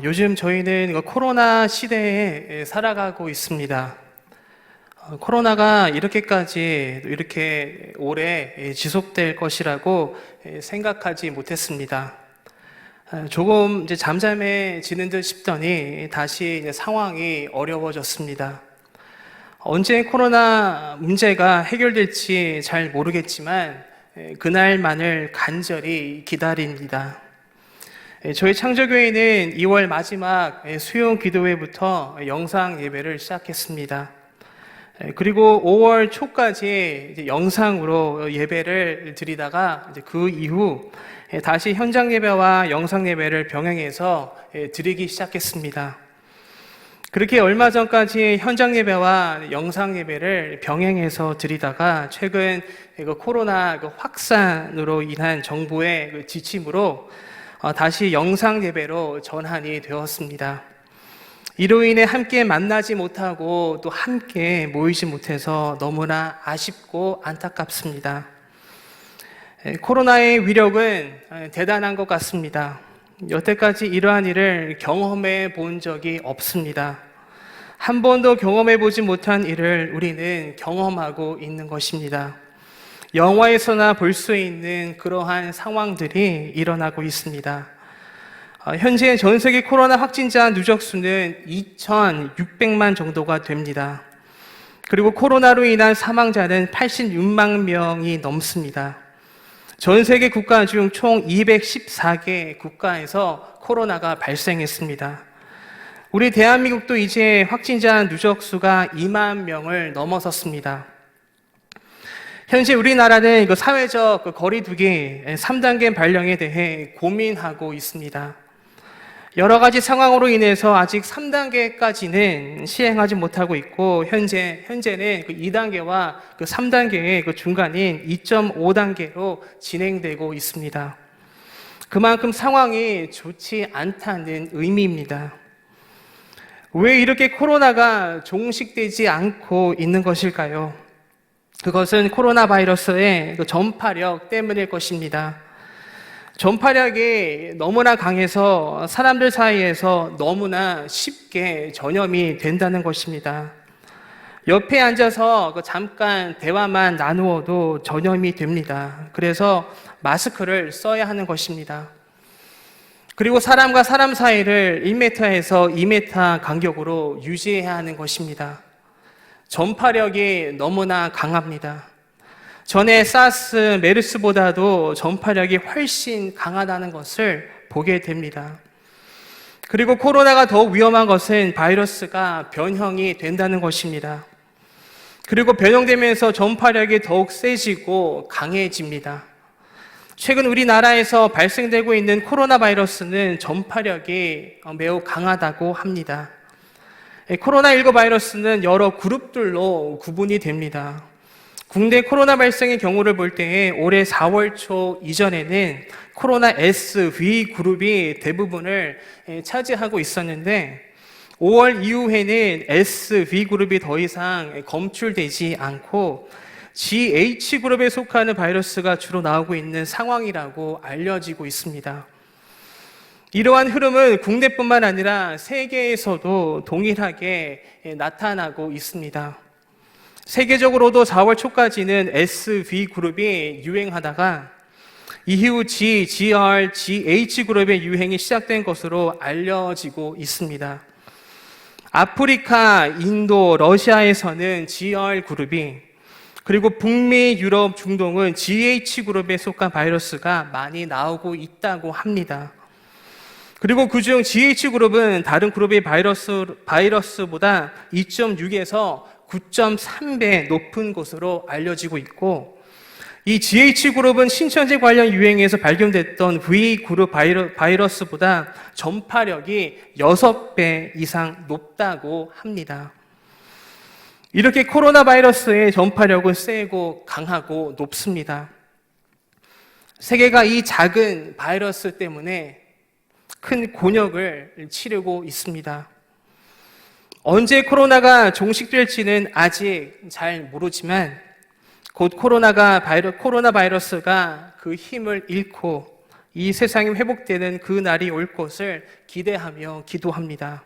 요즘 저희는 코로나 시대에 살아가고 있습니다. 코로나가 이렇게 오래 지속될 것이라고 생각하지 못했습니다. 조금 이제 잠잠해지는 듯 싶더니 다시 이제 상황이 어려워졌습니다. 언제 코로나 문제가 해결될지 잘 모르겠지만 그날만을 간절히 기다립니다. 저희 창조교회는 2월 마지막 수요 기도회부터 영상 예배를 시작했습니다. 그리고 5월 초까지 이제 영상으로 예배를 드리다가 이제 그 이후 다시 현장 예배와 영상 예배를 병행해서 드리기 시작했습니다. 그렇게 얼마 전까지 현장 예배와 영상 예배를 병행해서 드리다가 최근 코로나 확산으로 인한 정부의 지침으로 다시 영상 예배로 전환이 되었습니다. 이로 인해 함께 만나지 못하고 또 함께 모이지 못해서 너무나 아쉽고 안타깝습니다. 코로나의 위력은 대단한 것 같습니다. 여태까지 이러한 일을 경험해 본 적이 없습니다. 한 번도 경험해 보지 못한 일을 우리는 경험하고 있는 것입니다. 영화에서나 볼 수 있는 그러한 상황들이 일어나고 있습니다. 현재 전 세계 코로나 확진자 누적수는 2,600만 정도가 됩니다. 그리고 코로나로 인한 사망자는 86만 명이 넘습니다. 전 세계 국가 중 총 214개 국가에서 코로나가 발생했습니다. 우리 대한민국도 이제 확진자 누적수가 2만 명을 넘어섰습니다. 현재 우리나라는 사회적 거리두기 3단계 발령에 대해 고민하고 있습니다. 여러 가지 상황으로 인해서 아직 3단계까지는 시행하지 못하고 있고 현재는 2단계와 3단계의 중간인 2.5단계로 진행되고 있습니다. 그만큼 상황이 좋지 않다는 의미입니다. 왜 이렇게 코로나가 종식되지 않고 있는 것일까요? 그것은 코로나 바이러스의 전파력 때문일 것입니다. 전파력이 너무나 강해서 사람들 사이에서 너무나 쉽게 전염이 된다는 것입니다. 옆에 앉아서 잠깐 대화만 나누어도 전염이 됩니다. 그래서 마스크를 써야 하는 것입니다. 그리고 사람과 사람 사이를 1m에서 2m 간격으로 유지해야 하는 것입니다. 전파력이 너무나 강합니다. 전에 사스, 메르스보다도 전파력이 훨씬 강하다는 것을 보게 됩니다. 그리고 코로나가 더욱 위험한 것은 바이러스가 변형이 된다는 것입니다. 그리고 변형되면서 전파력이 더욱 세지고 강해집니다. 최근 우리나라에서 발생되고 있는 코로나 바이러스는 전파력이 매우 강하다고 합니다. 코로나19 바이러스는 여러 그룹들로 구분이 됩니다. 국내 코로나 발생의 경우를 볼 때 올해 4월 초 이전에는 코로나 SV 그룹이 대부분을 차지하고 있었는데 5월 이후에는 SV 그룹이 더 이상 검출되지 않고 GH 그룹에 속하는 바이러스가 주로 나오고 있는 상황이라고 알려지고 있습니다. 이러한 흐름은 국내뿐만 아니라 세계에서도 동일하게 나타나고 있습니다. 세계적으로도 4월 초까지는 SV 그룹이 유행하다가 이후 G, GR, GH 그룹의 유행이 시작된 것으로 알려지고 있습니다. 아프리카, 인도, 러시아에서는 GR 그룹이 그리고 북미, 유럽, 중동은 GH 그룹에 속한 바이러스가 많이 나오고 있다고 합니다. 그리고 그중 GH그룹은 다른 그룹의 바이러스보다 2.6에서 9.3배 높은 것으로 알려지고 있고 이 GH그룹은 신천지 관련 유행에서 발견됐던 V그룹 바이러스보다 전파력이 6배 이상 높다고 합니다. 이렇게 코로나 바이러스의 전파력은 세고 강하고 높습니다. 세계가 이 작은 바이러스 때문에 큰 곤욕을 치르고 있습니다. 언제 코로나가 종식될지는 아직 잘 모르지만 곧 코로나 바이러스가 그 힘을 잃고 이 세상이 회복되는 그 날이 올 것을 기대하며 기도합니다.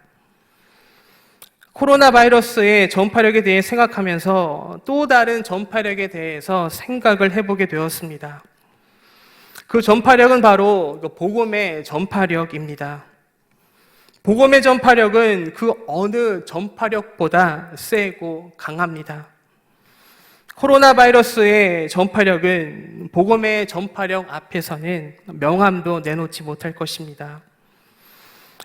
코로나 바이러스의 전파력에 대해 생각하면서 또 다른 전파력에 대해서 생각을 해보게 되었습니다. 그 전파력은 바로 복음의 전파력입니다. 복음의 전파력은 그 어느 전파력보다 세고 강합니다. 코로나 바이러스의 전파력은 복음의 전파력 앞에서는 명함도 내놓지 못할 것입니다.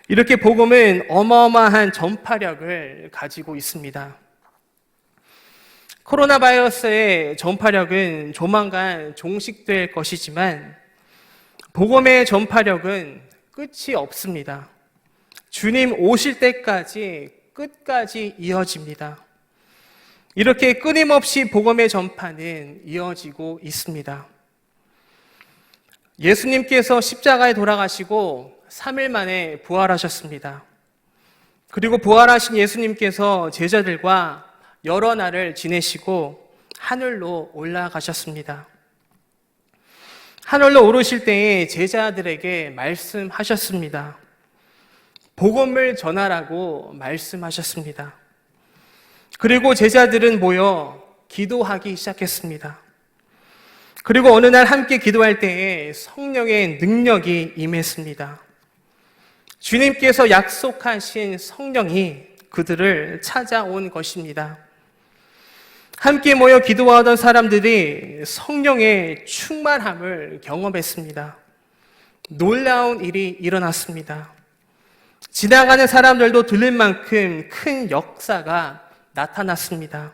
이렇게 복음은 어마어마한 전파력을 가지고 있습니다. 코로나 바이러스의 전파력은 조만간 종식될 것이지만 복음의 전파력은 끝이 없습니다. 주님 오실 때까지 끝까지 이어집니다. 이렇게 끊임없이 복음의 전파는 이어지고 있습니다. 예수님께서 십자가에 돌아가시고 3일 만에 부활하셨습니다. 그리고 부활하신 예수님께서 제자들과 여러 날을 지내시고 하늘로 올라가셨습니다. 하늘로 오르실 때에 제자들에게 말씀하셨습니다. 복음을 전하라고 말씀하셨습니다. 그리고 제자들은 모여 기도하기 시작했습니다. 그리고 어느 날 함께 기도할 때에 성령의 능력이 임했습니다. 주님께서 약속하신 성령이 그들을 찾아온 것입니다. 함께 모여 기도하던 사람들이 성령의 충만함을 경험했습니다. 놀라운 일이 일어났습니다. 지나가는 사람들도 들릴 만큼 큰 역사가 나타났습니다.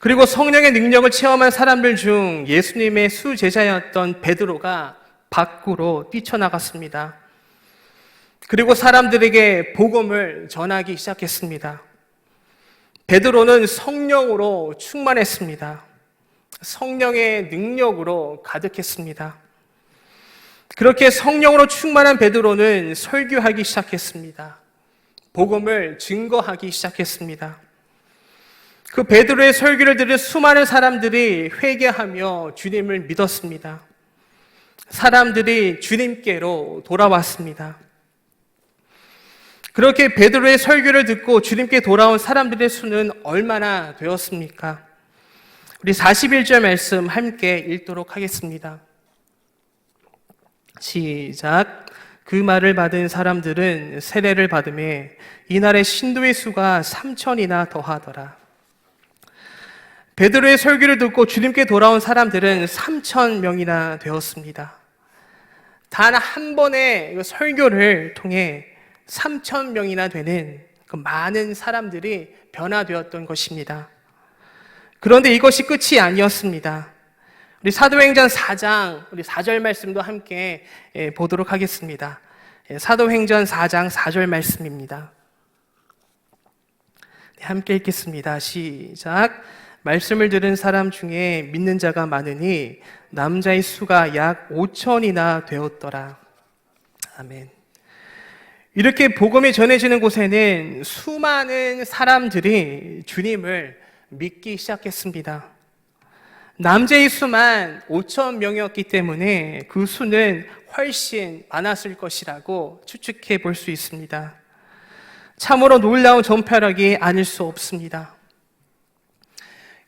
그리고 성령의 능력을 체험한 사람들 중 예수님의 수제자였던 베드로가 밖으로 뛰쳐나갔습니다. 그리고 사람들에게 복음을 전하기 시작했습니다. 베드로는 성령으로 충만했습니다. 성령의 능력으로 가득했습니다. 그렇게 성령으로 충만한 베드로는 설교하기 시작했습니다. 복음을 증거하기 시작했습니다. 그 베드로의 설교를 들은 수많은 사람들이 회개하며 주님을 믿었습니다. 사람들이 주님께로 돌아왔습니다. 그렇게 베드로의 설교를 듣고 주님께 돌아온 사람들의 수는 얼마나 되었습니까? 우리 41절 말씀 함께 읽도록 하겠습니다. 시작. 그 말을 받은 사람들은 세례를 받음에 이날의 신도의 수가 3,000이나 더하더라. 베드로의 설교를 듣고 주님께 돌아온 사람들은 3,000명이나 되었습니다. 단 한 번의 설교를 통해 3,000명이나 되는 그 많은 사람들이 변화되었던 것입니다. 그런데 이것이 끝이 아니었습니다. 우리 사도행전 4장, 우리 4절 말씀도 함께 보도록 하겠습니다. 사도행전 4장 4절 말씀입니다. 함께 읽겠습니다. 시작. 말씀을 들은 사람 중에 믿는 자가 많으니 남자의 수가 약 5,000이나 되었더라. 아멘. 이렇게 복음이 전해지는 곳에는 수많은 사람들이 주님을 믿기 시작했습니다. 남자의 수만 5,000명이었기 때문에 그 수는 훨씬 많았을 것이라고 추측해 볼 수 있습니다. 참으로 놀라운 전파력이 아닐 수 없습니다.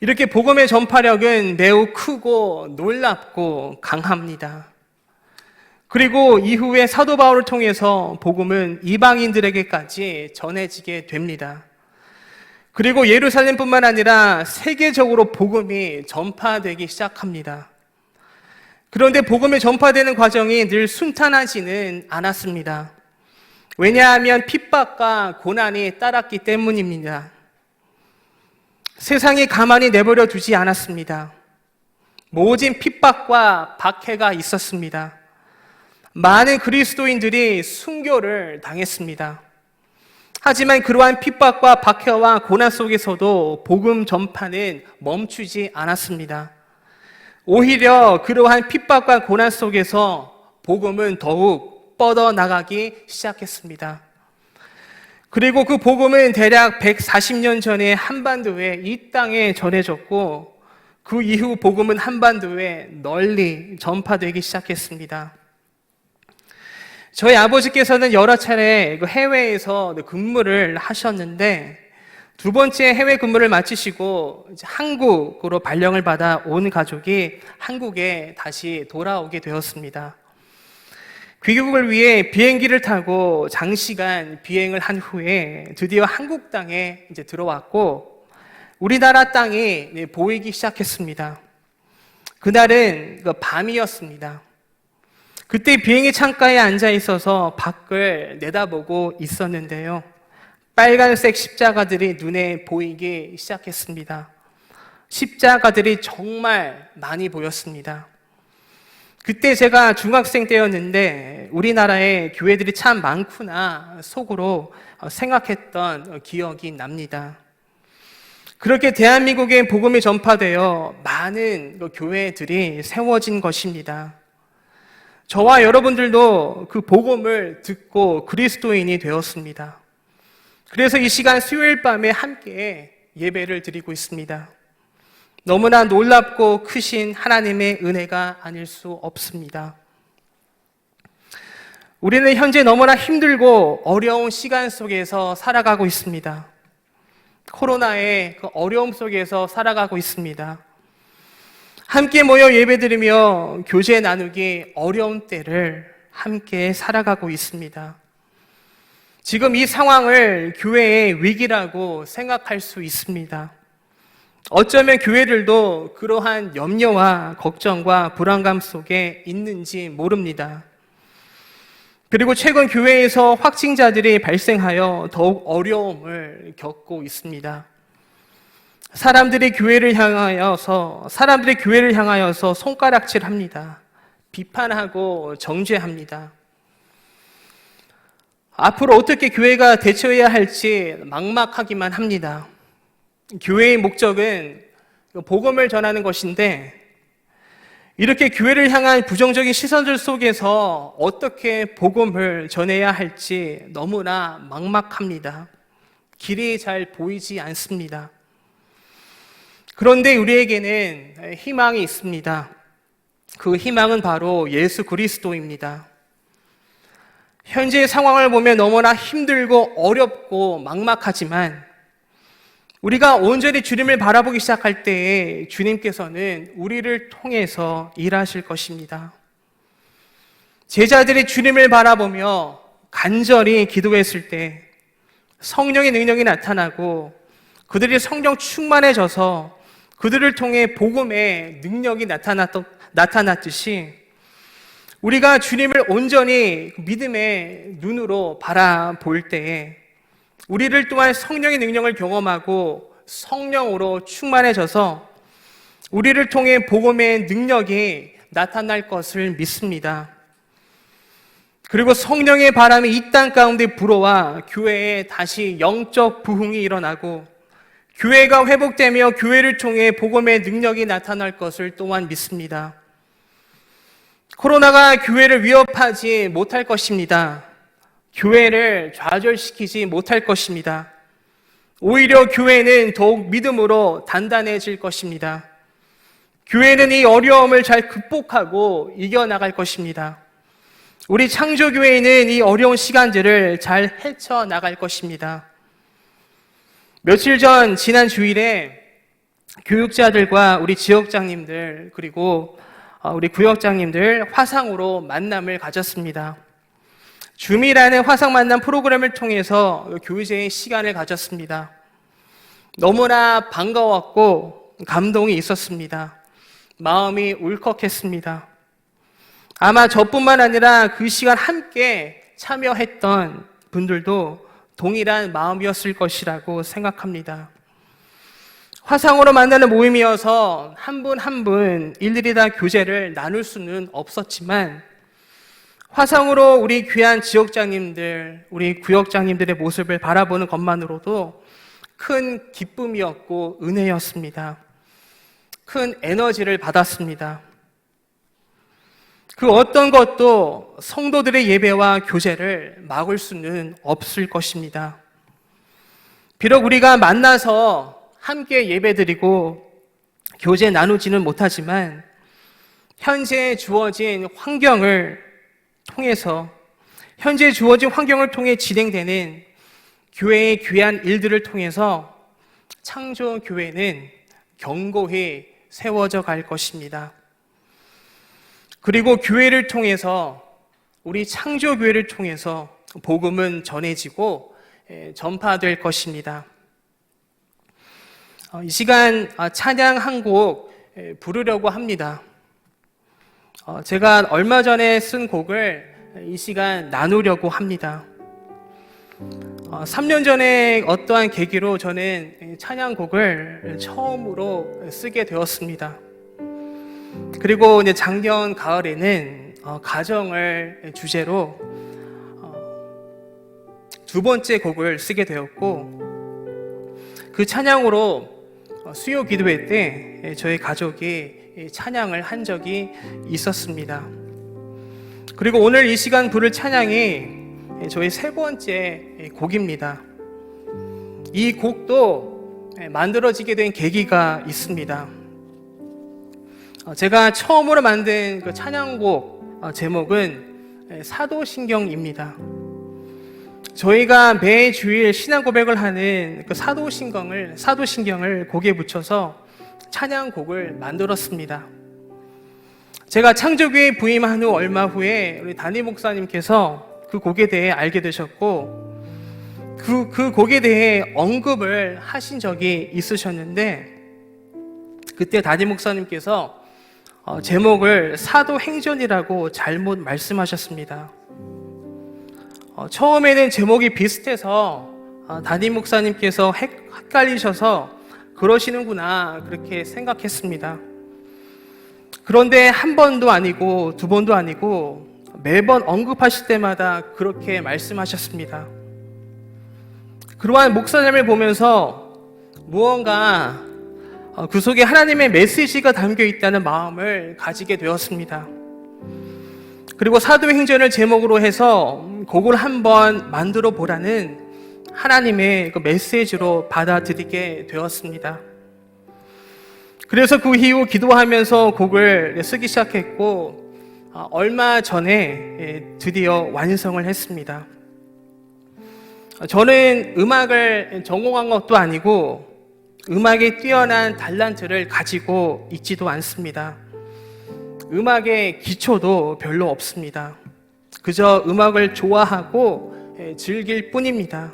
이렇게 복음의 전파력은 매우 크고 놀랍고 강합니다. 그리고 이후에 사도 바울을 통해서 복음은 이방인들에게까지 전해지게 됩니다. 그리고 예루살렘뿐만 아니라 세계적으로 복음이 전파되기 시작합니다. 그런데 복음이 전파되는 과정이 늘 순탄하지는 않았습니다. 왜냐하면 핍박과 고난이 따랐기 때문입니다. 세상이 가만히 내버려 두지 않았습니다. 모진 핍박과 박해가 있었습니다. 많은 그리스도인들이 순교를 당했습니다. 하지만 그러한 핍박과 박해와 고난 속에서도 복음 전파는 멈추지 않았습니다. 오히려 그러한 핍박과 고난 속에서 복음은 더욱 뻗어나가기 시작했습니다. 그리고 그 복음은 대략 140년 전에 한반도에 이 땅에 전해졌고 그 이후 복음은 한반도에 널리 전파되기 시작했습니다. 저희 아버지께서는 여러 차례 해외에서 근무를 하셨는데 두 번째 해외 근무를 마치시고 이제 한국으로 발령을 받아 온 가족이 한국에 다시 돌아오게 되었습니다. 귀국을 위해 비행기를 타고 장시간 비행을 한 후에 드디어 한국 땅에 이제 들어왔고 우리나라 땅이 보이기 시작했습니다. 그날은 밤이었습니다. 그때 비행기 창가에 앉아 있어서 밖을 내다보고 있었는데요. 빨간색 십자가들이 눈에 보이기 시작했습니다. 십자가들이 정말 많이 보였습니다. 그때 제가 중학생 때였는데 우리나라에 교회들이 참 많구나 속으로 생각했던 기억이 납니다. 그렇게 대한민국에 복음이 전파되어 많은 교회들이 세워진 것입니다. 저와 여러분들도 그 복음을 듣고 그리스도인이 되었습니다. 그래서 이 시간 수요일 밤에 함께 예배를 드리고 있습니다. 너무나 놀랍고 크신 하나님의 은혜가 아닐 수 없습니다. 우리는 현재 너무나 힘들고 어려운 시간 속에서 살아가고 있습니다. 코로나의 그 어려움 속에서 살아가고 있습니다. 함께 모여 예배드리며 교제 나누기 어려운 때를 함께 살아가고 있습니다. 지금 이 상황을 교회의 위기라고 생각할 수 있습니다. 어쩌면 교회들도 그러한 염려와 걱정과 불안감 속에 있는지 모릅니다. 그리고 최근 교회에서 확진자들이 발생하여 더욱 어려움을 겪고 있습니다. 사람들이 교회를 향하여서 손가락질합니다. 비판하고 정죄합니다. 앞으로 어떻게 교회가 대처해야 할지 막막하기만 합니다. 교회의 목적은 복음을 전하는 것인데 이렇게 교회를 향한 부정적인 시선들 속에서 어떻게 복음을 전해야 할지 너무나 막막합니다. 길이 잘 보이지 않습니다. 그런데 우리에게는 희망이 있습니다. 그 희망은 바로 예수 그리스도입니다. 현재의 상황을 보면 너무나 힘들고 어렵고 막막하지만 우리가 온전히 주님을 바라보기 시작할 때에 주님께서는 우리를 통해서 일하실 것입니다. 제자들이 주님을 바라보며 간절히 기도했을 때 성령의 능력이 나타나고 그들이 성령 충만해져서 그들을 통해 복음의 능력이 나타났듯이 우리가 주님을 온전히 믿음의 눈으로 바라볼 때에 우리를 또한 성령의 능력을 경험하고 성령으로 충만해져서 우리를 통해 복음의 능력이 나타날 것을 믿습니다. 그리고 성령의 바람이 이 땅 가운데 불어와 교회에 다시 영적 부흥이 일어나고 교회가 회복되며 교회를 통해 복음의 능력이 나타날 것을 또한 믿습니다. 코로나가 교회를 위협하지 못할 것입니다. 교회를 좌절시키지 못할 것입니다. 오히려 교회는 더욱 믿음으로 단단해질 것입니다. 교회는 이 어려움을 잘 극복하고 이겨나갈 것입니다. 우리 창조교회는 이 어려운 시간들을 잘 헤쳐나갈 것입니다. 며칠 전 지난 주일에 교육자들과 우리 지역장님들 그리고 우리 구역장님들 화상으로 만남을 가졌습니다. 줌이라는 화상 만남 프로그램을 통해서 교제의 시간을 가졌습니다. 너무나 반가웠고 감동이 있었습니다. 마음이 울컥했습니다. 아마 저뿐만 아니라 그 시간 함께 참여했던 분들도 동일한 마음이었을 것이라고 생각합니다. 화상으로 만나는 모임이어서 한 분 한 분 일일이 다 교제를 나눌 수는 없었지만 화상으로 우리 귀한 지역장님들, 우리 구역장님들의 모습을 바라보는 것만으로도 큰 기쁨이었고 은혜였습니다. 큰 에너지를 받았습니다. 그 어떤 것도 성도들의 예배와 교제를 막을 수는 없을 것입니다. 비록 우리가 만나서 함께 예배드리고 교제 나누지는 못하지만 현재 주어진 환경을 통해서 진행되는 교회의 귀한 일들을 통해서 창조교회는 견고히 세워져 갈 것입니다. 그리고 교회를 통해서, 우리 창조교회를 통해서 복음은 전해지고 전파될 것입니다. 이 시간 찬양 한 곡 부르려고 합니다. 제가 얼마 전에 쓴 곡을 이 시간 나누려고 합니다. 3년 전에 어떠한 계기로 저는 찬양곡을 처음으로 쓰게 되었습니다. 그리고 이제 작년 가을에는 가정을 주제로 두 번째 곡을 쓰게 되었고, 그 찬양으로 수요 기도회 때 저희 가족이 찬양을 한 적이 있었습니다. 그리고 오늘 이 시간 부를 찬양이 저희 세 번째 곡입니다. 이 곡도 만들어지게 된 계기가 있습니다. 제가 처음으로 만든 그 찬양곡 제목은 사도신경입니다. 저희가 매 주일 신앙 고백을 하는 그 사도신경을 곡에 붙여서 찬양곡을 만들었습니다. 제가 창조교회 부임한 후 얼마 후에 우리 담임 목사님께서 그 곡에 대해 알게 되셨고, 그 곡에 대해 언급을 하신 적이 있으셨는데, 그때 담임 목사님께서 제목을 사도행전이라고 잘못 말씀하셨습니다. 처음에는 제목이 비슷해서 담임 목사님께서 헷갈리셔서 그러시는구나 그렇게 생각했습니다. 그런데 한 번도 아니고 두 번도 아니고 매번 언급하실 때마다 그렇게 말씀하셨습니다. 그러한 목사님을 보면서 무언가 그 속에 하나님의 메시지가 담겨 있다는 마음을 가지게 되었습니다. 그리고 사도행전을 제목으로 해서 곡을 한번 만들어 보라는 하나님의 그 메시지로 받아들이게 되었습니다. 그래서 그 이후 기도하면서 곡을 쓰기 시작했고, 얼마 전에 드디어 완성을 했습니다. 저는 음악을 전공한 것도 아니고 음악에 뛰어난 달란트를 가지고 있지도 않습니다. 음악의 기초도 별로 없습니다. 그저 음악을 좋아하고 즐길 뿐입니다.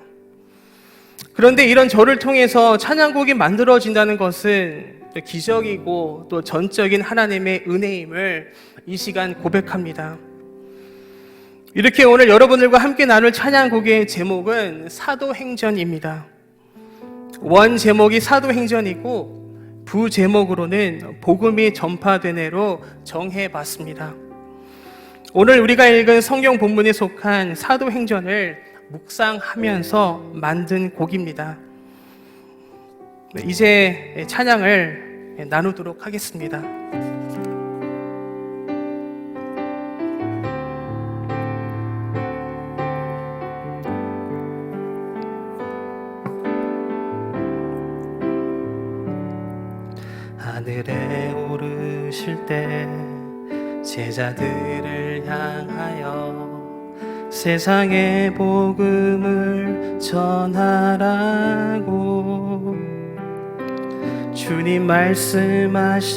그런데 이런 저를 통해서 찬양곡이 만들어진다는 것은 기적이고 또 전적인 하나님의 은혜임을 이 시간 고백합니다. 이렇게 오늘 여러분들과 함께 나눌 찬양곡의 제목은 사도행전입니다. 원 제목이 사도행전이고 부 제목으로는 복음이 전파되네로 정해봤습니다. 오늘 우리가 읽은 성경 본문에 속한 사도행전을 묵상하면서 만든 곡입니다. 이제 찬양을 나누도록 하겠습니다. 하늘에 오르실 때 제자들을 향하여 세상의 복음을 전하라고 주님 말씀하셨네.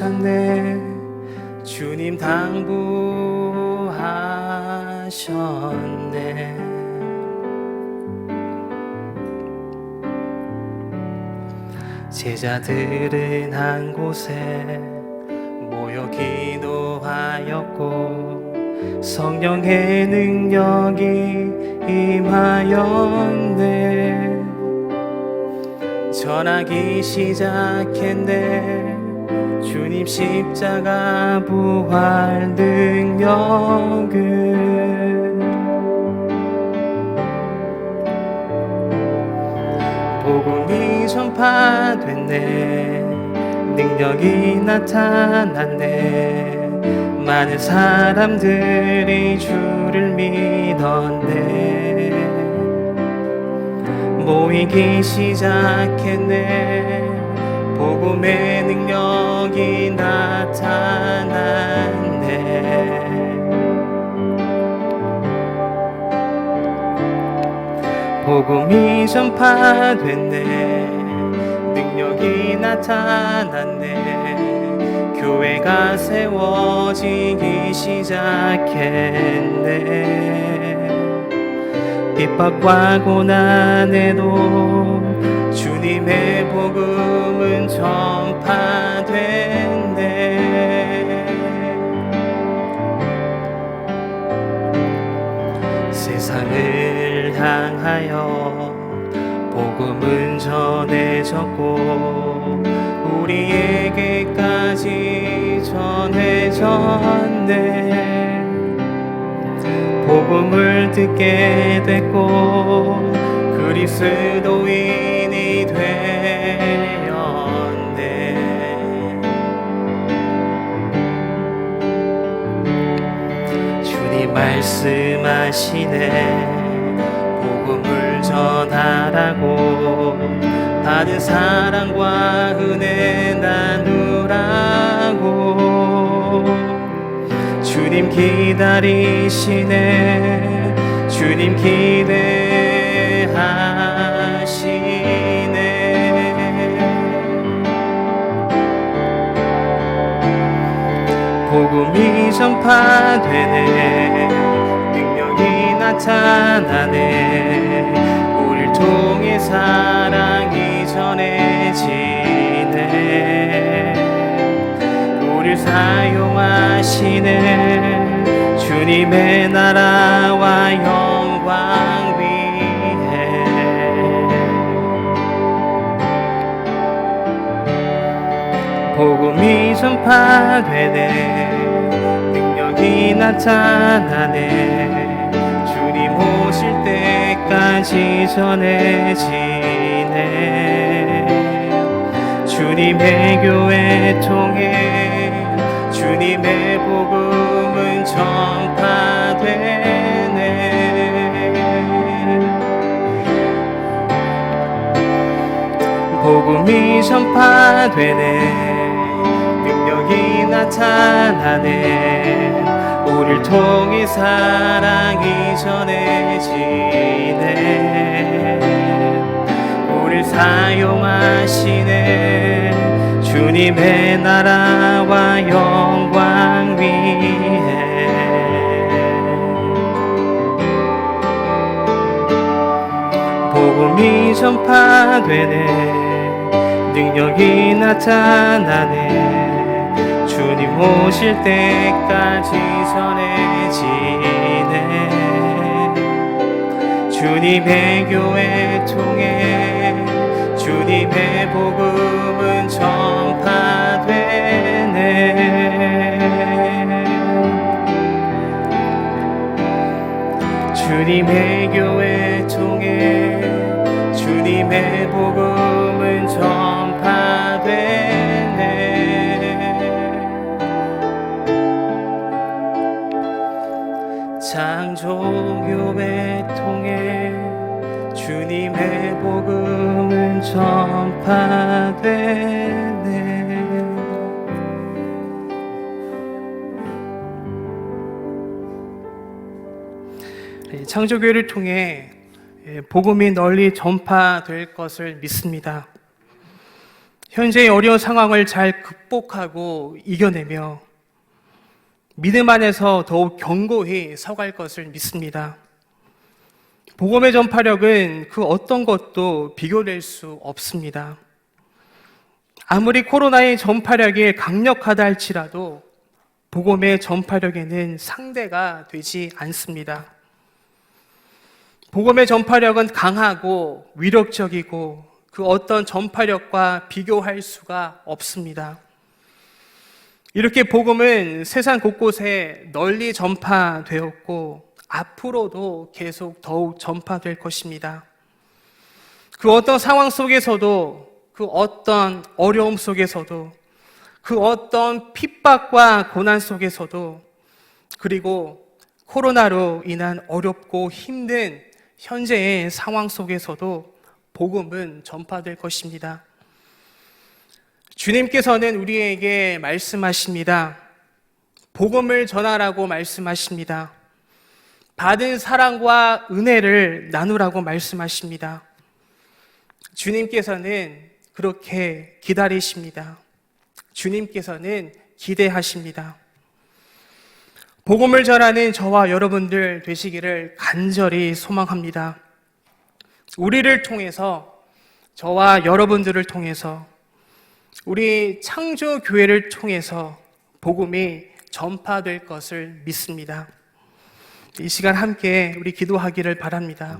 주님 당부하셨네. 제자들은 한 곳에 모여 기도하였고 성령의 능력이 임하였네. 전하기 시작했네. 주님 십자가 부활 능력은 복음이 전파됐네. 능력이 나타났네. 많은 사람들이 주를 믿었네. 모이기 시작했네. 복음의 능력이 나타났네. 복음이 전파됐네. 능력이 나타났네. 교회가 세워지기 시작했네. 핍박과 고난에도 주님의 복음은 전파됐네. 세상을 향하여 복음은 전해졌고 우리에게까지 전해졌네. 복음을 듣게 됐고 그리스도인이 되었네. 주님 말씀하시네. 복음을 전하라고, 받은 사랑과 은혜 나누라고. 주님 기다리시네. 주님 기대하시네. 복음이 전파되네. 능력이 나타나네. 우릴 통해 사랑이 전해지네. 우릴 사용하시네. 주님의 나라와 영광 위해. 복음이 전파되네. 능력이 나타나네. 주님 오실 때까지 전해지네. 주님의 교회 통해 주님의 복음은 전파되네. 복음이 전파되네. 능력이 나타나네. 우릴 통해 사랑이 전해지네. 우릴 사용하시네. 주님의 나라와 영광 위해. 복음이 전파되네. 능력이 나타나네. 주님 오실 때까지 전해지네. 주님의 교회 통해 주님의 복음은 전파되네. 주님의 교회 통해 주님의 복음은 전파되네. 창조교회 통해 주님의 복음은 전파되네. 창조교회를 통해 복음이 널리 전파될 것을 믿습니다. 현재의 어려운 상황을 잘 극복하고 이겨내며 믿음 안에서 더욱 견고히 서갈 것을 믿습니다. 복음의 전파력은 그 어떤 것도 비교될 수 없습니다. 아무리 코로나의 전파력이 강력하다 할지라도 복음의 전파력에는 상대가 되지 않습니다. 복음의 전파력은 강하고 위력적이고 그 어떤 전파력과 비교할 수가 없습니다. 이렇게 복음은 세상 곳곳에 널리 전파되었고 앞으로도 계속 더욱 전파될 것입니다. 그 어떤 상황 속에서도, 그 어떤 어려움 속에서도, 그 어떤 핍박과 고난 속에서도, 그리고 코로나로 인한 어렵고 힘든 현재의 상황 속에서도 복음은 전파될 것입니다. 주님께서는 우리에게 말씀하십니다. 복음을 전하라고 말씀하십니다. 받은 사랑과 은혜를 나누라고 말씀하십니다. 주님께서는 그렇게 기다리십니다. 주님께서는 기대하십니다. 복음을 전하는 저와 여러분들 되시기를 간절히 소망합니다. 우리를 통해서, 저와 여러분들을 통해서, 우리 창조교회를 통해서 복음이 전파될 것을 믿습니다. 이 시간 함께 우리 기도하기를 바랍니다.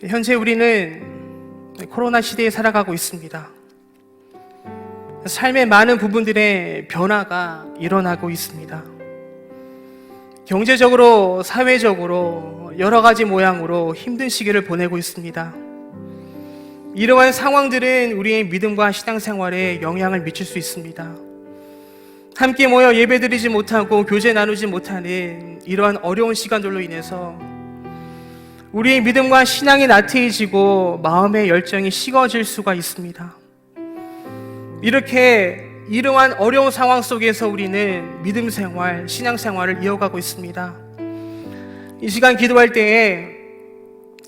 현재 우리는 코로나 시대에 살아가고 있습니다. 삶의 많은 부분들의 변화가 일어나고 있습니다. 경제적으로, 사회적으로 여러 가지 모양으로 힘든 시기를 보내고 있습니다. 이러한 상황들은 우리의 믿음과 신앙생활에 영향을 미칠 수 있습니다. 함께 모여 예배드리지 못하고 교제 나누지 못하는 이러한 어려운 시간들로 인해서 우리의 믿음과 신앙이 나태해지고 마음의 열정이 식어질 수가 있습니다. 이러한 어려운 상황 속에서 우리는 믿음 생활, 신앙 생활을 이어가고 있습니다. 이 시간 기도할 때에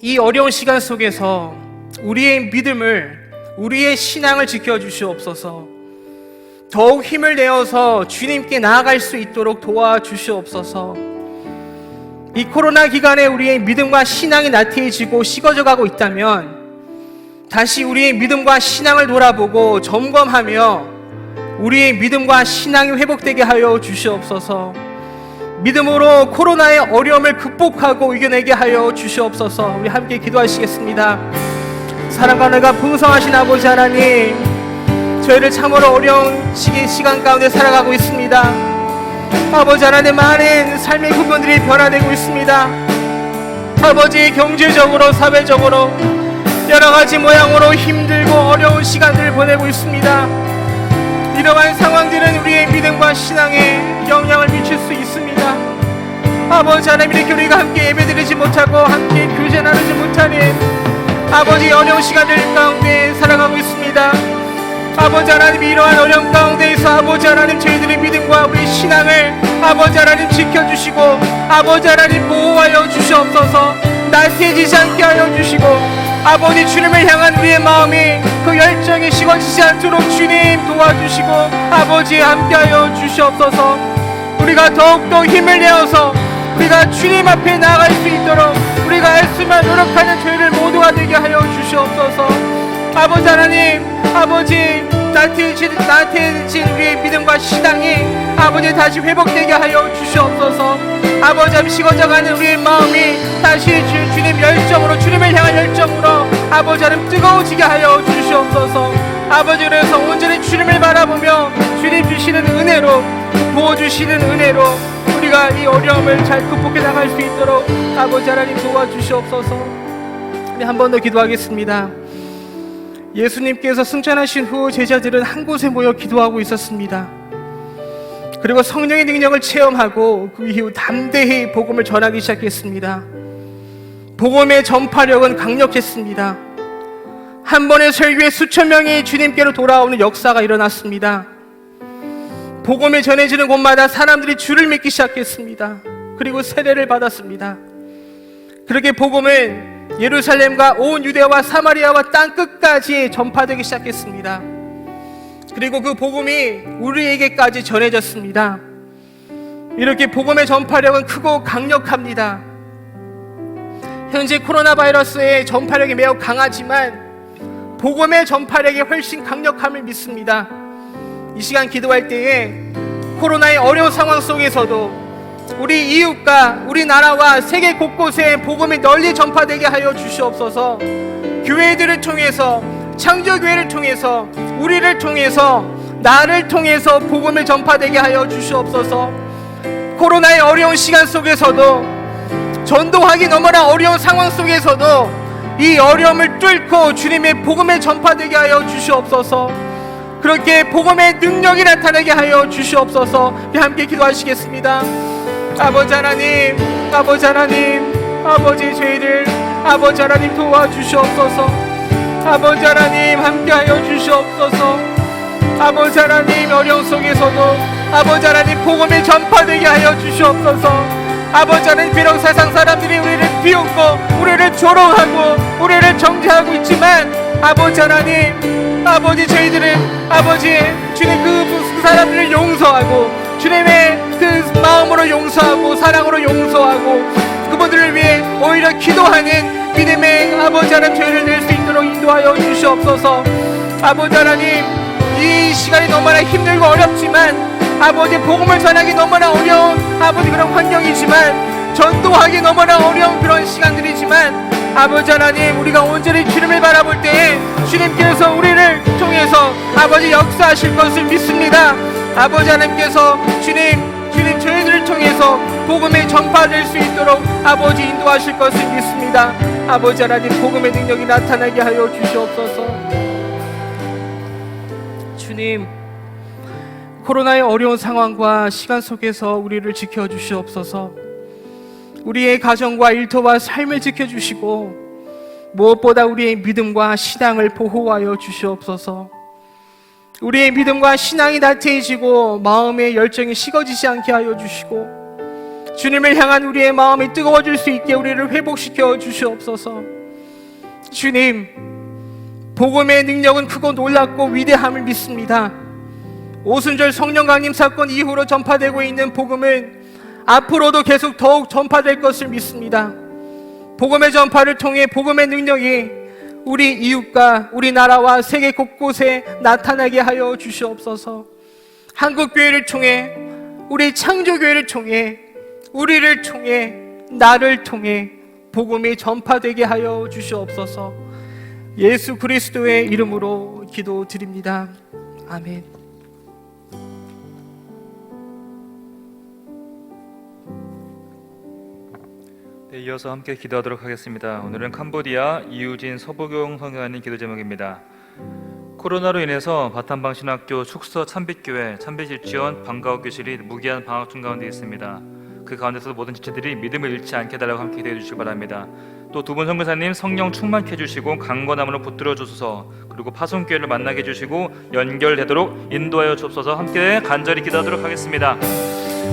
이 어려운 시간 속에서 우리의 믿음을, 우리의 신앙을 지켜주시옵소서. 더욱 힘을 내어서 주님께 나아갈 수 있도록 도와주시옵소서. 이 코로나 기간에 우리의 믿음과 신앙이 나태해지고 식어져 가고 있다면 다시 우리의 믿음과 신앙을 돌아보고 점검하며 우리의 믿음과 신앙이 회복되게 하여 주시옵소서. 믿음으로 코로나의 어려움을 극복하고 이겨내게 하여 주시옵소서. 우리 함께 기도하시겠습니다. 사랑과 내가 풍성하신 아버지 하나님, 저희를 참으로 어려운 시간 가운데 살아가고 있습니다. 아버지 하나님, 많은 삶의 부분들이 변화되고 있습니다. 아버지, 경제적으로, 사회적으로 여러 가지 모양으로 힘들고 어려운 시간들을 보내고 있습니다. 이러한 상황들은 우리의 믿음과 신앙에 영향을 미칠 수 있습니다. 아버지 하나님, 이렇게 우리가 함께 예배드리지 못하고 함께 교제 나누지 못하는 아버지 어려운 시간들 가운데 살아가고 있습니다. 아버지 하나님, 이러한 어려움 가운데에서 아버지 하나님, 저희들의 믿음과 우리 신앙을 아버지 하나님 지켜주시고 아버지 하나님 보호하여 주시옵소서. 나태해지지 않게 하여 주시고 아버지, 주님을 향한 우리의 마음이 그 열정이 식어지지 않도록 주님 도와주시고 아버지 함께하여 주시옵소서. 우리가 더욱더 힘을 내어서 우리가 주님 앞에 나아갈 수 있도록 우리가 애쓰며 노력하는 저희를 모두가 되게 하여 주시옵소서. 아버지 하나님, 아버지, 나태해진 우리의 믿음과 신앙이 아버지 다시 회복되게 하여 주시옵소서. 아버지, 하나님, 식어져가는 우리의 마음이 다시 주님 열정으로, 주님을 향한 열정으로 아버지 하나님 뜨거워지게 하여 주시옵소서. 아버지, 그래서 온전히 주님을 바라보며 주님 주시는 은혜로, 부어주시는 은혜로 우리가 이 어려움을 잘 극복해 나갈 수 있도록 아버지 하나님 도와주시옵소서. 우리 한 번 더 기도하겠습니다. 예수님께서 승천하신 후 제자들은 한 곳에 모여 기도하고 있었습니다. 그리고 성령의 능력을 체험하고 그 이후 담대히 복음을 전하기 시작했습니다. 복음의 전파력은 강력했습니다. 한 번의 설교에 수천 명이 주님께로 돌아오는 역사가 일어났습니다. 복음이 전해지는 곳마다 사람들이 주를 믿기 시작했습니다. 그리고 세례를 받았습니다. 그렇게 복음은 예루살렘과 온 유대와 사마리아와 땅 끝까지 전파되기 시작했습니다. 그리고 그 복음이 우리에게까지 전해졌습니다. 이렇게 복음의 전파력은 크고 강력합니다. 현재 코로나 바이러스의 전파력이 매우 강하지만 복음의 전파력이 훨씬 강력함을 믿습니다. 이 시간 기도할 때에 코로나의 어려운 상황 속에서도 우리 이웃과 우리나라와 세계 곳곳에 복음이 널리 전파되게 하여 주시옵소서. 교회들을 통해서, 창조교회를 통해서, 우리를 통해서, 나를 통해서 복음을 전파되게 하여 주시옵소서. 코로나의 어려운 시간 속에서도, 전도하기 너무나 어려운 상황 속에서도 이 어려움을 뚫고 주님의 복음을 전파되게 하여 주시옵소서. 그렇게 복음의 능력이 나타나게 하여 주시옵소서. 함께 기도하시겠습니다. 아버지 하나님, 아버지 하나님, 아버지, 저희를 아버지 하나님 도와주시옵소서. 아버지 하나님 함께하여 주시옵소서. 아버지 하나님 어려움 속에서도 아버지 하나님 복음이 전파되게 하여 주시옵소서. 아버지 하나님 비록 세상 사람들이 우리를 비웃고 우리를 조롱하고 우리를 정죄하고 있지만 아버지 하나님, 아버지 저희들은 아버지 주님 그 사람들을 용서하고 주님의 그 마음으로 용서하고 사랑으로 용서하고 그분들을 위해 오히려 기도하는 믿음의 아버지 하나님 저희를 낼 수 있도록 인도하여 주시옵소서. 아버지 하나님, 이 시간이 너무나 힘들고 어렵지만 아버지 복음을 전하기 너무나 어려운 아버지 그런 환경이지만 전도하기 너무나 어려운 그런 시간들이지만 아버지 하나님, 우리가 온전히 주님을 바라볼 때에 주님께서 우리를 통해서 아버지 역사하실 것을 믿습니다. 아버지 하나님께서 주님 저희들을 통해서 복음이 전파될 수 있도록 아버지 인도하실 것을 믿습니다. 아버지 하나님, 복음의 능력이 나타나게 하여 주시옵소서. 주님, 코로나의 어려운 상황과 시간 속에서 우리를 지켜주시옵소서. 우리의 가정과 일터와 삶을 지켜주시고 무엇보다 우리의 믿음과 신앙을 보호하여 주시옵소서. 우리의 믿음과 신앙이 나태해지고 마음의 열정이 식어지지 않게 하여 주시고 주님을 향한 우리의 마음이 뜨거워질 수 있게 우리를 회복시켜 주시옵소서. 주님, 복음의 능력은 크고 놀랍고 위대함을 믿습니다. 오순절 성령 강림 사건 이후로 전파되고 있는 복음은 앞으로도 계속 더욱 전파될 것을 믿습니다. 복음의 전파를 통해 복음의 능력이 우리 이웃과 우리나라와 세계 곳곳에 나타나게 하여 주시옵소서. 한국교회를 통해, 우리 창조교회를 통해, 우리를 통해, 나를 통해 복음이 전파되게 하여 주시옵소서. 예수 그리스도의 이름으로 기도드립니다. 아멘. 네, 이어서 함께 기도하도록 하겠습니다. 오늘은 캄보디아 이우진 서부경 선교사님 기도 제목입니다. 코로나로 인해서 바탄방 신학교 축서 참빛교회 참빛유치원 방과후 교실이 무기한 방학 중 가운데 있습니다. 그 가운데서도 모든 지체들이 믿음을 잃지 않게 해달라고 함께 기도해 주시기 바랍니다. 또 두 분 선교사님 성령 충만케 해주시고 강건함으로 붙들어 주소서. 그리고 파송교회를 만나게 해주시고 연결되도록 인도하여 주옵소서. 함께 간절히 기도하도록 하겠습니다.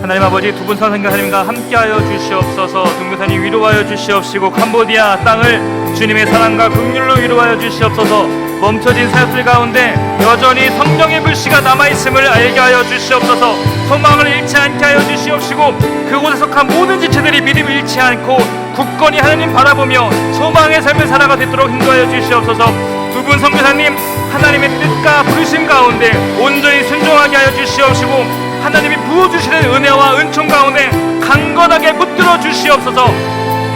하나님 아버지, 두 분 선교사님과 함께하여 주시옵소서. 선교사님 위로하여 주시옵시고 캄보디아 땅을 주님의 사랑과 긍휼로 위로하여 주시옵소서. 멈춰진 사역들 가운데 여전히 성령의 불씨가 남아있음을 알게 하여 주시옵소서. 소망을 잃지 않게 하여 주시옵시고 그곳에 속한 모든 지체들이 믿음을 잃지 않고 굳건히 하나님 바라보며 소망의 삶을 살아가 되도록 인도하여 주시옵소서. 두 분 선교사님 하나님의 뜻과 부르심 가운데 온전히 순종하게 하여 주시옵시고 하나님이 부어주시는 은혜와 은총 가운데 강건하게 붙들어 주시옵소서.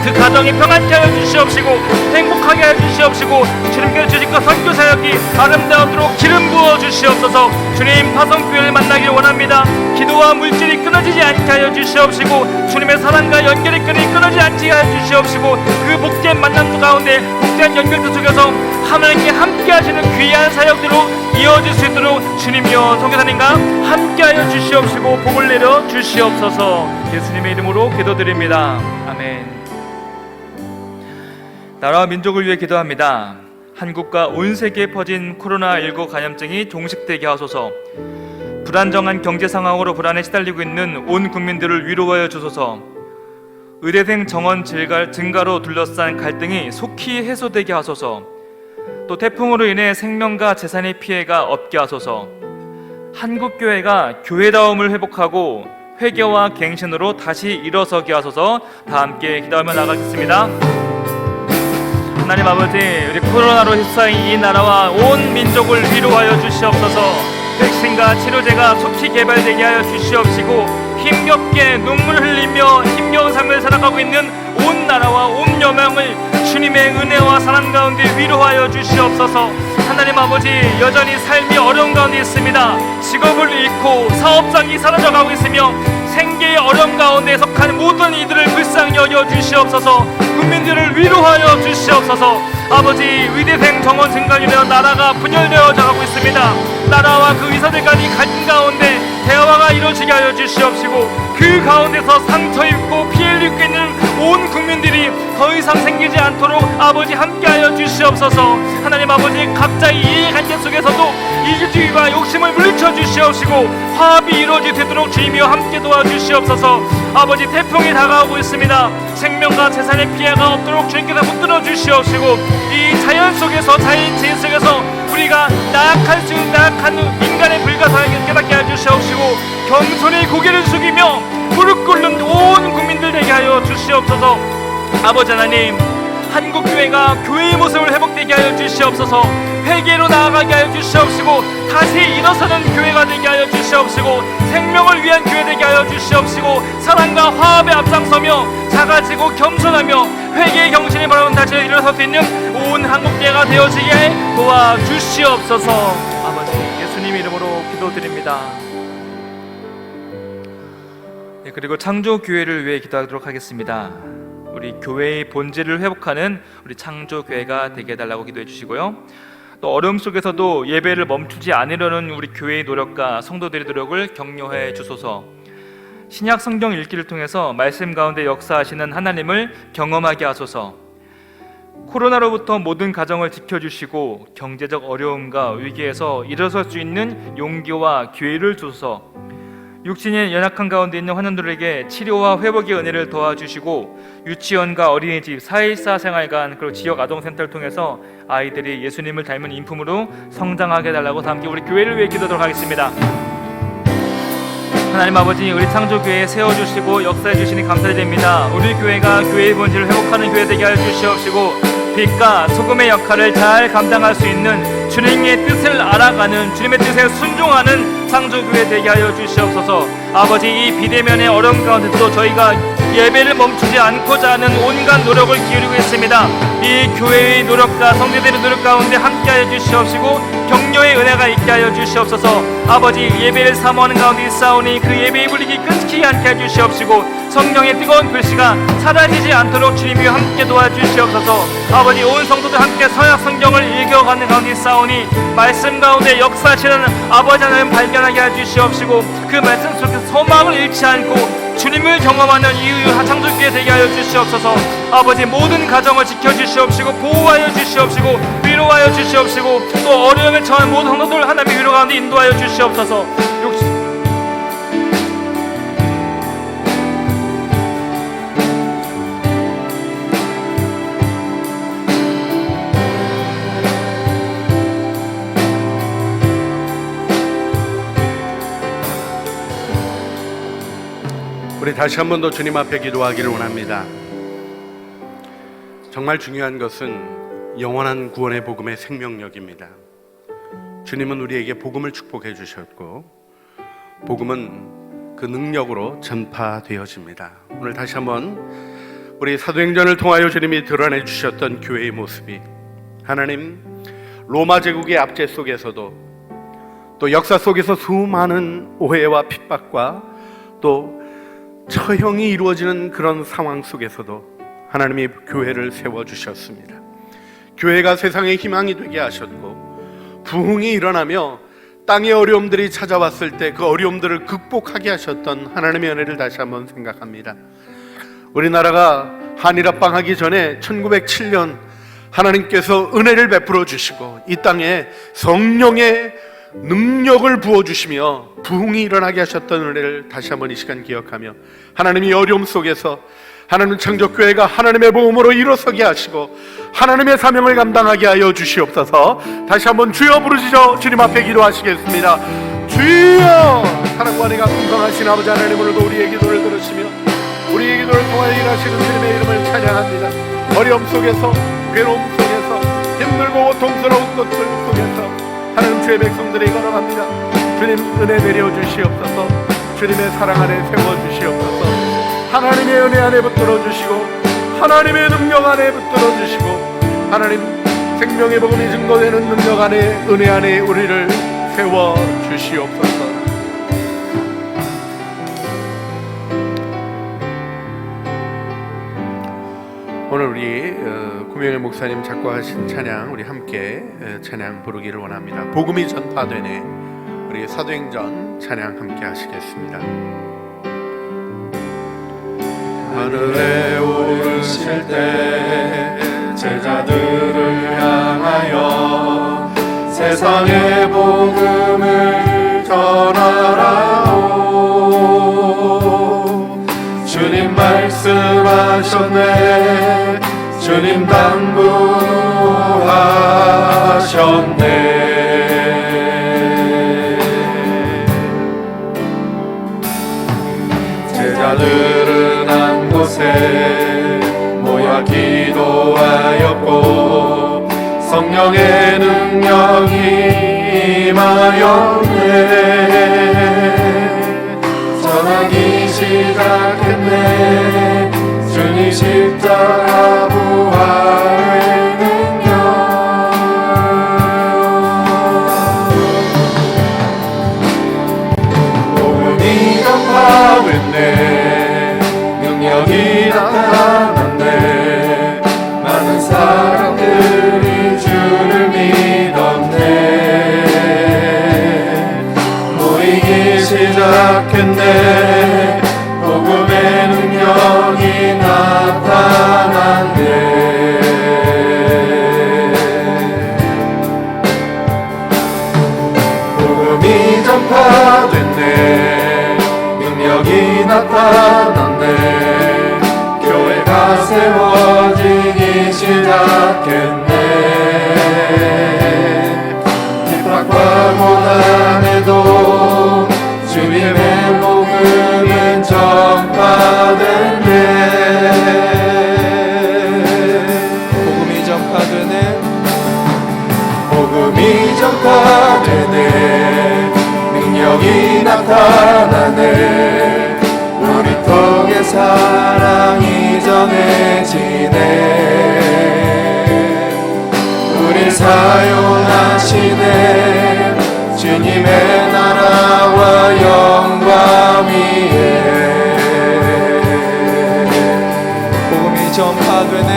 그 가정이 평안케 하여 주시옵시고 행복하게 하여 주시옵시고 주님께서 주신 그 선교 사역이 아름다우도록 기름 부어 주시옵소서. 주님, 파송교회를 만나길 원합니다. 기도와 물질이 끊어지지 않게 하여 주시옵시고 주님의 사랑과 연결의 끈이 끊어지지 않게 하여 주시옵시고 그 복된 만남 가운데 복된 연결들 속에서 하나님께 함께 하시는 귀한 사역대로 이어질 수 있도록 주님이여 선교사님과 함께 하여 주시옵시고 복을 내려 주시옵소서. 예수님의 이름으로 기도드립니다. 아멘. 나라와 민족을 위해 기도합니다. 한국과 온 세계에 퍼진 코로나19 감염증이 종식되게 하소서. 불안정한 경제 상황으로 불안에 시달리고 있는 온 국민들을 위로하여 주소서. 의대생 정원 증가로 둘러싼 갈등이 속히 해소되게 하소서. 또 태풍으로 인해 생명과 재산의 피해가 없게 하소서. 한국교회가 교회다움을 회복하고 회개와 갱신으로 다시 일어서게 하소서. 다 함께 기도하며 나가겠습니다. 하나님 아버지, 우리 코로나로 휩싸인 이 나라와 온 민족을 위로하여 주시옵소서. 백신과 치료제가 속히 개발되게 하여 주시옵시고 힘겹게 눈물 흘리며 힘겨운 삶을 살아가고 있는 온 나라와 온 여명을 주님의 은혜와 사랑 가운데 위로하여 주시옵소서. 하나님 아버지, 여전히 삶이 어려운 가운데 있습니다. 직업을 잃고 사업장이 사라져가고 있으며 생계의 어려움 가운데 속한 모든 이들을 불쌍히 여겨 주시옵소서. 국민들을 위로하여 주시옵소서. 아버지, 의대생 정원 증가로 인하여 나라가 분열되어져 가고 있습니다. 나라와 그 의사들 간의 갈등 가운데 대화가 이루어지게 하여 주시옵시고 그 가운데서 상처 입고 피해를 입고 있는 온 국민들이 일들이 더 이상 생기지 않도록 아버지 함께하여 주시옵소서. 하나님 아버지, 각자의 이해관계 속에서도 이기주의와 욕심을 물리쳐 주시옵시고 화합이 이루어지도록 주님이여 함께 도와주시옵소서. 아버지, 태풍이 다가오고 있습니다. 생명과 재산의 피해가 없도록 주님께서 붙들어 주시옵시고 이 자연 속에서, 자연재해 속에서 우리가 나약한 인간의 불가사의를 깨닫게 해주시옵시고 겸손히 고개를 숙이며 무릎 꿇는 온 국민들 되게 하여 주시옵소서. 아버지 하나님, 한국교회가 교회의 모습을 회복되게 하여 주시옵소서. 회개로 나아가게 하여 주시옵시고 다시 일어서는 교회가 되게 하여 주시옵시고 생명을 위한 교회 되게 하여 주시옵시고 사랑과 화합에 앞장서며 작아지고 겸손하며 회개의 경신이 바라본 다시 일어설 수 있는 온 한국교회가 되어지게 도와주시옵소서. 아버지, 예수님 이름으로 기도드립니다. 네, 그리고 창조교회를 위해 기도하도록 하겠습니다. 우리 교회의 본질을 회복하는 우리 창조교회가 되게 해달라고 기도해 주시고요. 또 어려움 속에서도 예배를 멈추지 않으려는 우리 교회의 노력과 성도들의 노력을 격려해 주소서. 신약 성경 읽기를 통해서 말씀 가운데 역사하시는 하나님을 경험하게 하소서. 코로나로부터 모든 가정을 지켜주시고 경제적 어려움과 위기에서 일어설 수 있는 용기와 기회를 주소서. 육신의 연약한 가운데 있는 환우들에게 치료와 회복의 은혜를 도와주시고 유치원과 어린이집, 414 생활관, 그리고 지역 아동센터를 통해서 아이들이 예수님을 닮은 인품으로 성장하게 해달라고 함께 우리 교회를 위해 기도하도록 하겠습니다. 하나님 아버지, 우리 창조교회에 세워주시고 역사해 주시니 감사드립니다. 우리 교회가 교회의 본질을 회복하는 교회 되게 하여 주시옵시고 빛과 소금의 역할을 잘 감당할 수 있는 주님의 뜻을 알아가는, 주님의 뜻에 순종하는 창조교회 되게 하여 주시옵소서. 아버지, 이 비대면의 어려움 가운데도 저희가 예배를 멈추지 않고자 하는 온갖 노력을 기울이고 있습니다. 이 교회의 노력과 성도들의 노력 가운데 함께하여 주시옵시고 격려의 은혜가 있게 하여 주시옵소서. 아버지, 예배를 사모하는 가운데 있사오니 그 예배의 불이기 끊기지 않게 해주시옵시고 성령의 뜨거운 글씨가 사라지지 않도록 주님이여 함께 도와주시옵소서. 아버지, 온 성도들 함께 서약 성경을 읽어가는 가운데 있사오니 말씀 가운데 역사하시는 아버지 하나님 발견하게 해주시옵시고 그 말씀 속에서 소망을 잃지 않고 주님을 경험하는 이유 창조교회 되게 하여 주시옵소서. 아버지, 모든 가정을 지켜주시옵시고 보호하여 주시옵시고 위로하여 주시옵시고 또 어려움에 처한 모든 성도들 하나님의 위로 가운데 인도하여 주시옵소서. 우리 다시 한 번 더 주님 앞에 기도하기를 원합니다. 정말 중요한 것은 영원한 구원의 복음의 생명력입니다. 주님은 우리에게 복음을 축복해 주셨고 복음은 그 능력으로 전파되어집니다. 오늘 다시 한번 우리 사도행전을 통하여 주님이 드러내 주셨던 교회의 모습이 하나님 로마 제국의 압제 속에서도 또 역사 속에서 수많은 오해와 핍박과 또 처형이 이루어지는 그런 상황 속에서도 하나님이 교회를 세워주셨습니다. 교회가 세상의 희망이 되게 하셨고 부흥이 일어나며 땅의 어려움들이 찾아왔을 때 그 어려움들을 극복하게 하셨던 하나님의 은혜를 다시 한번 생각합니다. 우리나라가 한일합방하기 전에 1907년 하나님께서 은혜를 베풀어 주시고 이 땅에 성령의 능력을 부어주시며 부흥이 일어나게 하셨던 은혜를 다시 한번 이 시간 기억하며 하나님이 어려움 속에서 하나님 창조교회가 하나님의 복음으로 일어서게 하시고 하나님의 사명을 감당하게 하여 주시옵소서. 다시 한번 주여 부르시죠. 주님 앞에 기도하시겠습니다. 주여, 사랑과 은혜가 풍성하신 아버지 하나님, 오늘도 우리의 기도를 들으시며 우리의 기도를 통하여 일하시는 주님의 이름을 찬양합니다. 어려움 속에서, 괴로움 속에서, 힘들고 고통스러운 것들 속에서 하나님 주의 백성들이 걸어갑니다. 주님 은혜 내려주시옵소서. 주님의 사랑 안에 세워주시옵소서. 하나님의 은혜 안에 붙들어 주시고 하나님의 능력 안에 붙들어 주시고 하나님 생명의 복음이 증거되는 능력 안에, 은혜 안에 우리를 세워주시옵소서. 오늘 우리 구명일 목사님 작곡하신 찬양 우리 함께 찬양 부르기를 원합니다. 복음이 전파되네. 우리 사도행전 찬양 함께 하시겠습니다. 하늘에 오르신 오실 때 제자들을 향하여 세상의 복음을 전하라오. 주님 말씀하셨네, 주님 당부하셨네. 제자들은 한 곳에 모여 기도하였고 성령의 능력이 임하였네. 전하기 시작했네, 주님 십자가 부활의 능력. 복음이 전파됐네, 능력이 나타났네. 많은 사람들이 주를 믿었네. 모이기 시작했네, 복음의 능력이 나타났네. 복음이 전파됐네, 능력이 나타났네. 교회가 세워지기 시작했네. 핍박과 고난에도 주님의 복음은 전파됐네. 복음이 전파되네, 복음이 전파되네, 능력이 나타나네. 우리 통해 사랑이 전해지네. 우리 사용하시네, 주님의 나라와 영광 위에. 복음이 전파되네,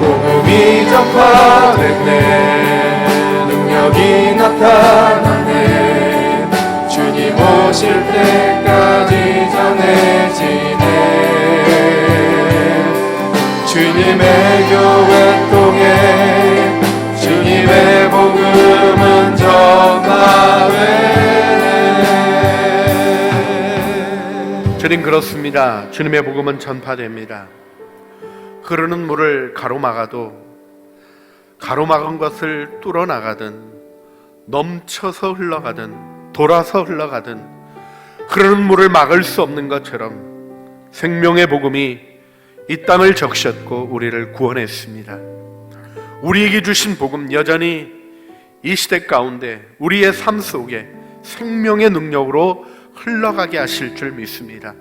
복음이 전파됐네, 능력이 나타나네. 주님 오실 때까지 전해지네. 주님의 교회 통해 주님의 복음은 전파되네. 주님 그렇습니다. 주님의 복음은 전파됩니다. 흐르는 물을 가로막아도 가로막은 것을 뚫어나가든 넘쳐서 흘러가든 돌아서 흘러가든 흐르는 물을 막을 수 없는 것처럼 생명의 복음이 이 땅을 적셨고 우리를 구원했습니다. 우리에게 주신 복음 여전히 이 시대 가운데 우리의 삶 속에 생명의 능력으로 흘러가게 하실 줄 믿습니다.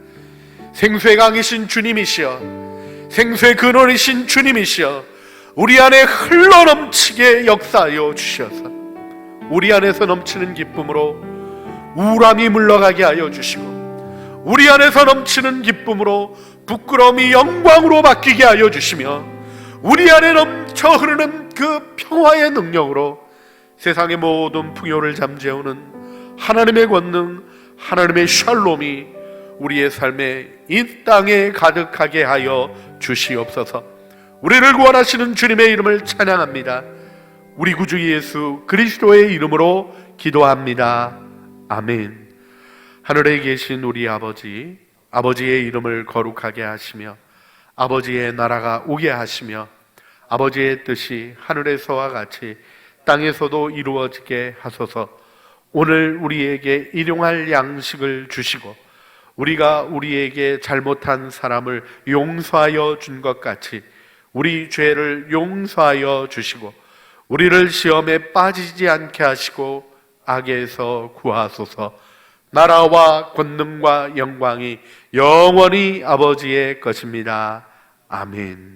생수의 강이신 주님이시여, 생수의 근원이신 주님이시여, 우리 안에 흘러넘치게 역사하여 주셔서 우리 안에서 넘치는 기쁨으로 우울함이 물러가게 하여 주시고, 우리 안에서 넘치는 기쁨으로 부끄러움이 영광으로 바뀌게 하여 주시며, 우리 안에 넘쳐 흐르는 그 평화의 능력으로 세상의 모든 풍요를 잠재우는 하나님의 권능, 하나님의 샬롬이 우리의 삶에 이 땅에 가득하게 하여 주시옵소서. 우리를 구원하시는 주님의 이름을 찬양합니다. 우리 구주 예수 그리스도의 이름으로 기도합니다. 아멘. 하늘에 계신 우리 아버지, 아버지의 이름을 거룩하게 하시며 아버지의 나라가 오게 하시며 아버지의 뜻이 하늘에서와 같이 땅에서도 이루어지게 하소서. 오늘 우리에게 일용할 양식을 주시고 우리가 우리에게 잘못한 사람을 용서하여 준 것 같이 우리 죄를 용서하여 주시고 우리를 시험에 빠지지 않게 하시고 악에서 구하소서. 나라와 권능과 영광이 영원히 아버지의 것입니다. 아멘.